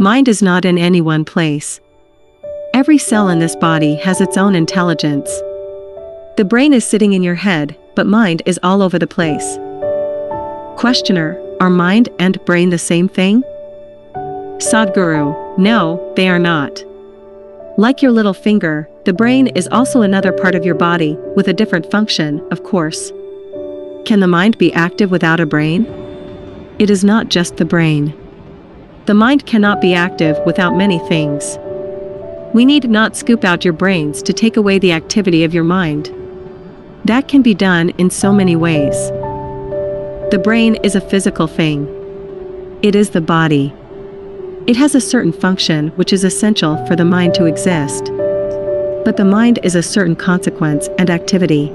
Mind is not in any one place. Every cell in this body has its own intelligence. The brain is sitting in your head, but mind is all over the place. Questioner: are mind and brain the same thing? Sadhguru: no, they are not. Like your little finger, the brain is also another part of your body, with a different function, of course. Can the mind be active without a brain? It is not just the brain. The mind cannot be active without many things. We need not scoop out your brains to take away the activity of your mind. That can be done in so many ways. The brain is a physical thing. It is the body. It has a certain function which is essential for the mind to exist. But the mind is a certain consequence and activity.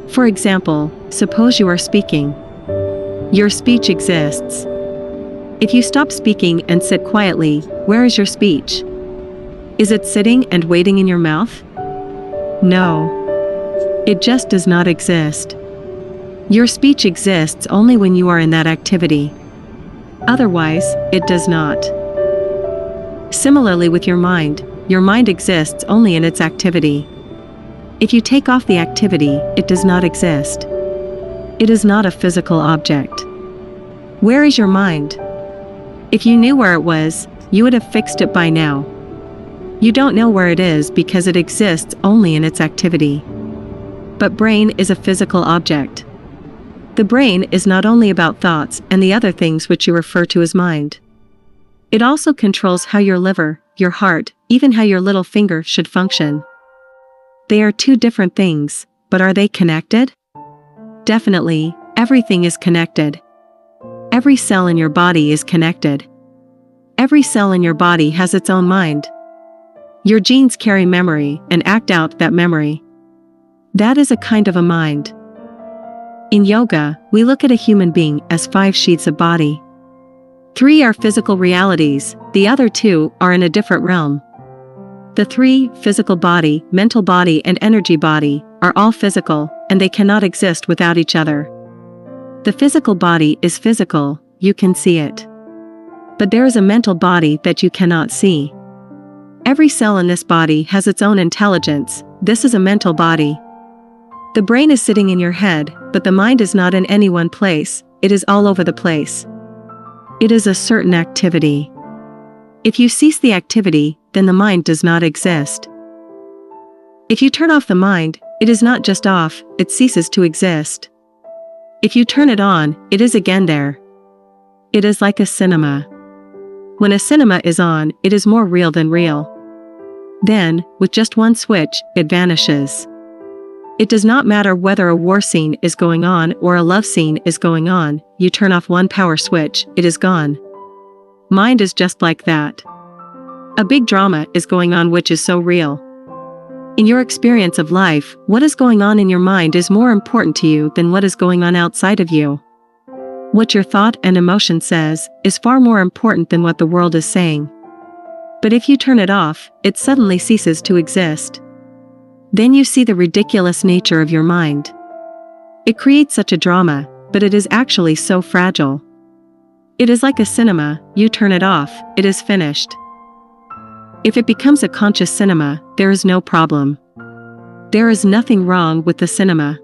For example, suppose you are speaking. Your speech exists. If you stop speaking and sit quietly, where is your speech? Is it sitting and waiting in your mouth? No. It just does not exist. Your speech exists only when you are in that activity. Otherwise, it does not. Similarly with your mind exists only in its activity. If you take off the activity, it does not exist. It is not a physical object. Where is your mind? If you knew where it was, you would have fixed it by now. You don't know where it is because it exists only in its activity. But brain is a physical object. The brain is not only about thoughts and the other things which you refer to as mind. It also controls how your liver, your heart, even how your little finger should function. They are two different things, but are they connected? Definitely, everything is connected. Every cell in your body is connected. Every cell in your body has its own mind. Your genes carry memory and act out that memory. That is a kind of a mind. In yoga, we look at a human being as 5 sheets of body. 3 are physical realities, the other 2 are in a different realm. The 3, physical body, mental body and energy body, are all physical, and they cannot exist without each other. The physical body is physical, you can see it. But there is a mental body that you cannot see. Every cell in this body has its own intelligence, this is a mental body. The brain is sitting in your head, but the mind is not in any one place, it is all over the place. It is a certain activity. If you cease the activity, then the mind does not exist. If you turn off the mind, it is not just off, it ceases to exist. If you turn it on, it is again there. It is like a cinema. When a cinema is on, it is more real than real. Then, with just one switch, it vanishes. It does not matter whether a war scene is going on or a love scene is going on, you turn off one power switch, it is gone. Mind is just like that. A big drama is going on which is so real. In your experience of life, what is going on in your mind is more important to you than what is going on outside of you. What your thought and emotion says is far more important than what the world is saying. But if you turn it off, it suddenly ceases to exist. Then you see the ridiculous nature of your mind. It creates such a drama, but it is actually so fragile. It is like a cinema, you turn it off, it is finished. If it becomes a conscious cinema, there is no problem. There is nothing wrong with the cinema.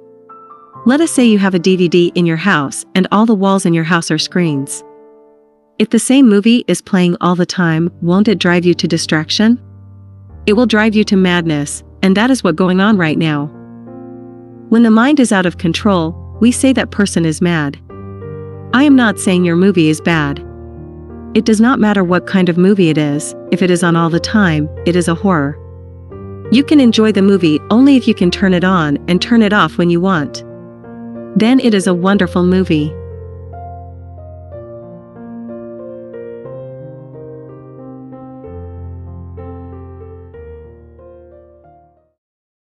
Let us say you have a DVD in your house and all the walls in your house are screens. If the same movie is playing all the time, won't it drive you to distraction? It will drive you to madness, and that is what's going on right now. When the mind is out of control, we say that person is mad. I am not saying your movie is bad. It does not matter what kind of movie it is, if it is on all the time, it is a horror. You can enjoy the movie only if you can turn it on and turn it off when you want. Then it is a wonderful movie.